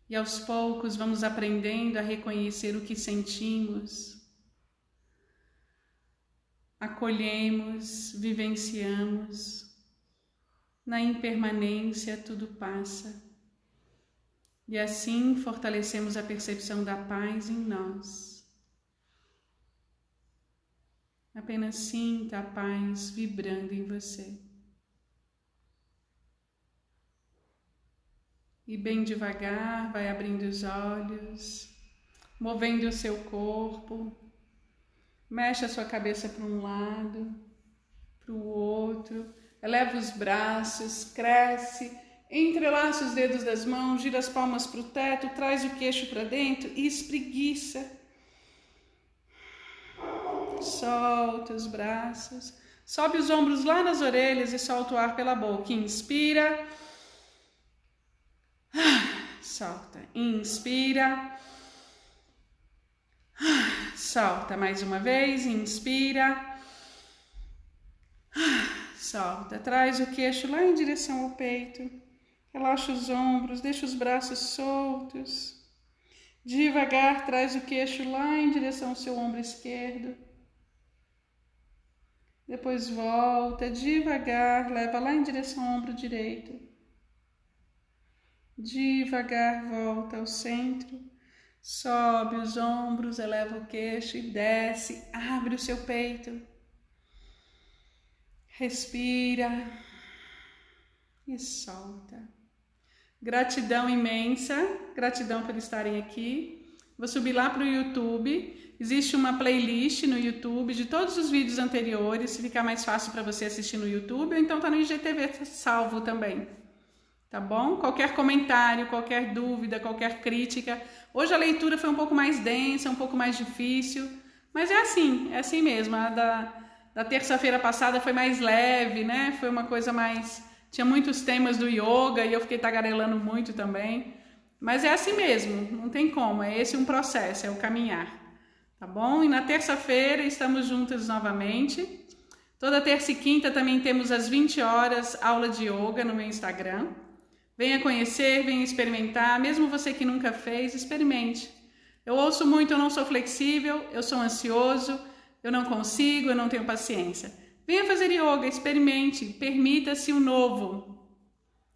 E aos poucos vamos aprendendo a reconhecer o que sentimos, acolhemos, vivenciamos. Na impermanência tudo passa. E assim fortalecemos a percepção da paz em nós. Apenas sinta a paz vibrando em você. E bem devagar vai abrindo os olhos, movendo o seu corpo. Mexe a sua cabeça para um lado, para o outro. Eleva os braços, cresce, entrelaça os dedos das mãos, gira as palmas para o teto, traz o queixo para dentro e espreguiça. Solta os braços, sobe os ombros lá nas orelhas e solta o ar pela boca. Inspira, solta, inspira, solta mais uma vez, inspira, solta, traz o queixo lá em direção ao peito, relaxa os ombros, deixa os braços soltos, devagar traz o queixo lá em direção ao seu ombro esquerdo. Depois volta, devagar, leva lá em direção ao ombro direito. Devagar, volta ao centro. Sobe os ombros, eleva o queixo e desce, abre o seu peito. Respira e solta. Gratidão imensa, gratidão por estarem aqui. Vou subir lá para o YouTube. Existe uma playlist no YouTube de todos os vídeos anteriores, se ficar mais fácil para você assistir no YouTube, ou então tá no IGTV salvo também, tá bom? Qualquer comentário, qualquer dúvida, qualquer crítica. Hoje a leitura foi um pouco mais densa, um pouco mais difícil, mas é assim mesmo. A da terça-feira passada foi mais leve, né? Foi uma coisa mais... Tinha muitos temas do yoga e eu fiquei tagarelando muito também, mas é assim mesmo, não tem como, é esse um processo, é o caminhar. Tá bom? E na terça-feira estamos juntas novamente. Toda terça e quinta também temos às 20 horas aula de yoga no meu Instagram. Venha conhecer, venha experimentar. Mesmo você que nunca fez, experimente. Eu ouço muito, eu não sou flexível, eu sou ansioso, eu não consigo, eu não tenho paciência. Venha fazer yoga, experimente, permita-se o novo.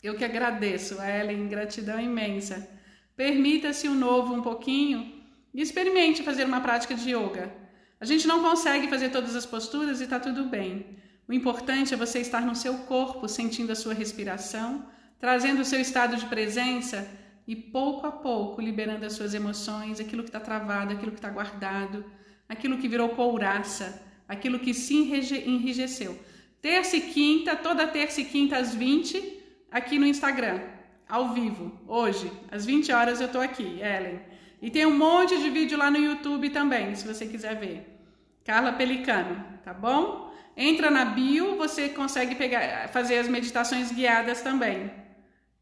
Eu que agradeço, Ellen, gratidão imensa. Permita-se o novo um pouquinho. E experimente fazer uma prática de yoga. A gente não consegue fazer todas as posturas e está tudo bem. O importante é você estar no seu corpo, sentindo a sua respiração, trazendo o seu estado de presença e pouco a pouco liberando as suas emoções, aquilo que está travado, aquilo que está guardado, aquilo que virou couraça, aquilo que se enrijeceu. Terça e quinta, toda terça e quinta às 20, aqui no Instagram, ao vivo, hoje, às 20 horas eu estou aqui, Ellen. E tem um monte de vídeo lá no YouTube também, se você quiser ver. Carla Pelicano, tá bom? Entra na bio, você consegue fazer as meditações guiadas também,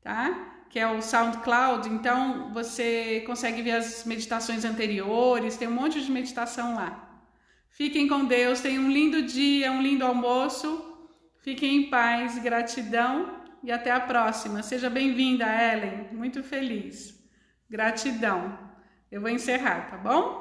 tá? Que é o SoundCloud, então você consegue ver as meditações anteriores, tem um monte de meditação lá. Fiquem com Deus, tenham um lindo dia, um lindo almoço, fiquem em paz, gratidão e até a próxima. Seja bem-vinda, Ellen, muito feliz. Gratidão. Eu vou encerrar, tá bom?